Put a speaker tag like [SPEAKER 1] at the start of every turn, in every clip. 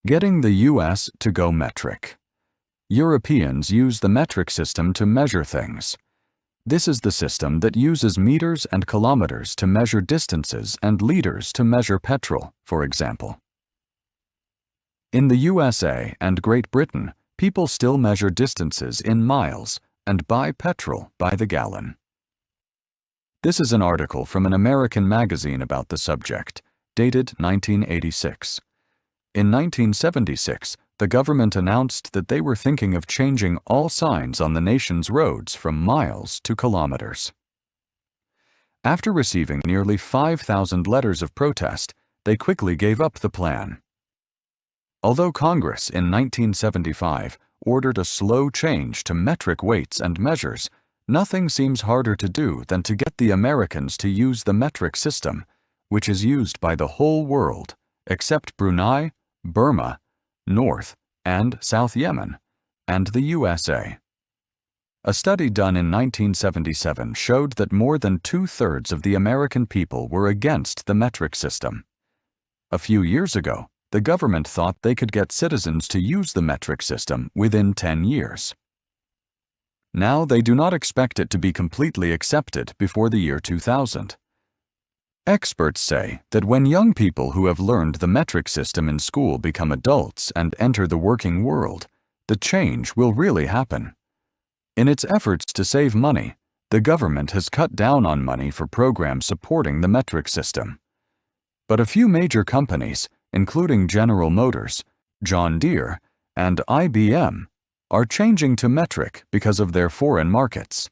[SPEAKER 1] Getting the U.S. to go metric. Europeans use the metric system to measure things. This is the system that uses meters and kilometers to measure distances and liters to measure petrol, for example. In the U.S.A. and Great Britain, people still measure distances in miles and buy petrol by the gallon. This is an article from an American magazine about the subject, dated 1986. In 1976, the government announced that they were thinking of changing all signs on the nation's roads from miles to kilometers. After receiving nearly 5,000 letters of protest, they quickly gave up the plan. Although Congress in 1975 ordered a slow change to metric weights and measures, nothing seems harder to do than to get the Americans to use the metric system, which is used by the whole world, except Brunei, Burma, North and South Yemen, and the U.S.A. A study done in 1977 showed that more than 2/3 of the American people were against the metric system. A few years ago, the government thought they could get citizens to use the metric system within 10 years. Now they do not expect it to be completely accepted before the year 2000. Experts say that when young people who have learned the metric system in school become adults and enter the working world, the change will really happen. In its efforts to save money, the government has cut down on money for programs supporting the metric system. But a few major companies, including General Motors, John Deere, and IBM, are changing to metric because of their foreign markets.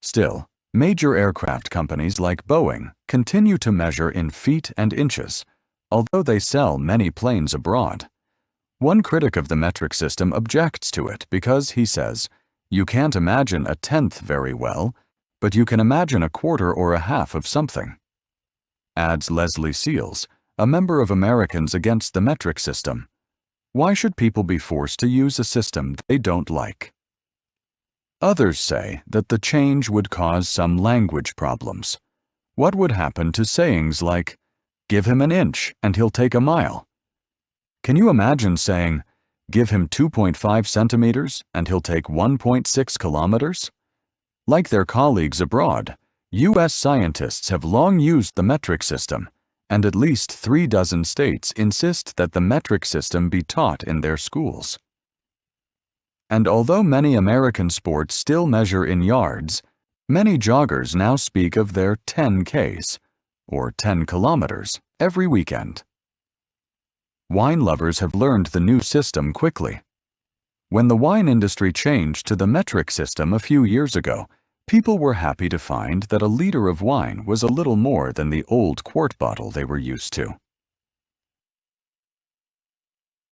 [SPEAKER 1] Still, major aircraft companies like Boeing continue to measure in feet and inches, although they sell many planes abroad. One critic of the metric system objects to it because, he says, you can't imagine a tenth very well, but you can imagine a quarter or a half of something. Adds Leslie Seals, a member of Americans Against the Metric System. Why should people be forced to use a system they don't like? Others say that the change would cause some language problems. What would happen to sayings like, "Give him an inch and he'll take a mile"? Can you imagine saying, "Give him 2.5 centimeters and he'll take 1.6 kilometers"? Like their colleagues abroad, U.S. scientists have long used the metric system, and at least 36 states insist that the metric system be taught in their schools. And although many American sports still measure in yards, many joggers now speak of their 10Ks, or 10 kilometers, every weekend. Wine lovers have learned the new system quickly. When the wine industry changed to the metric system a few years ago, people were happy to find that a liter of wine was a little more than the old quart bottle they were used to.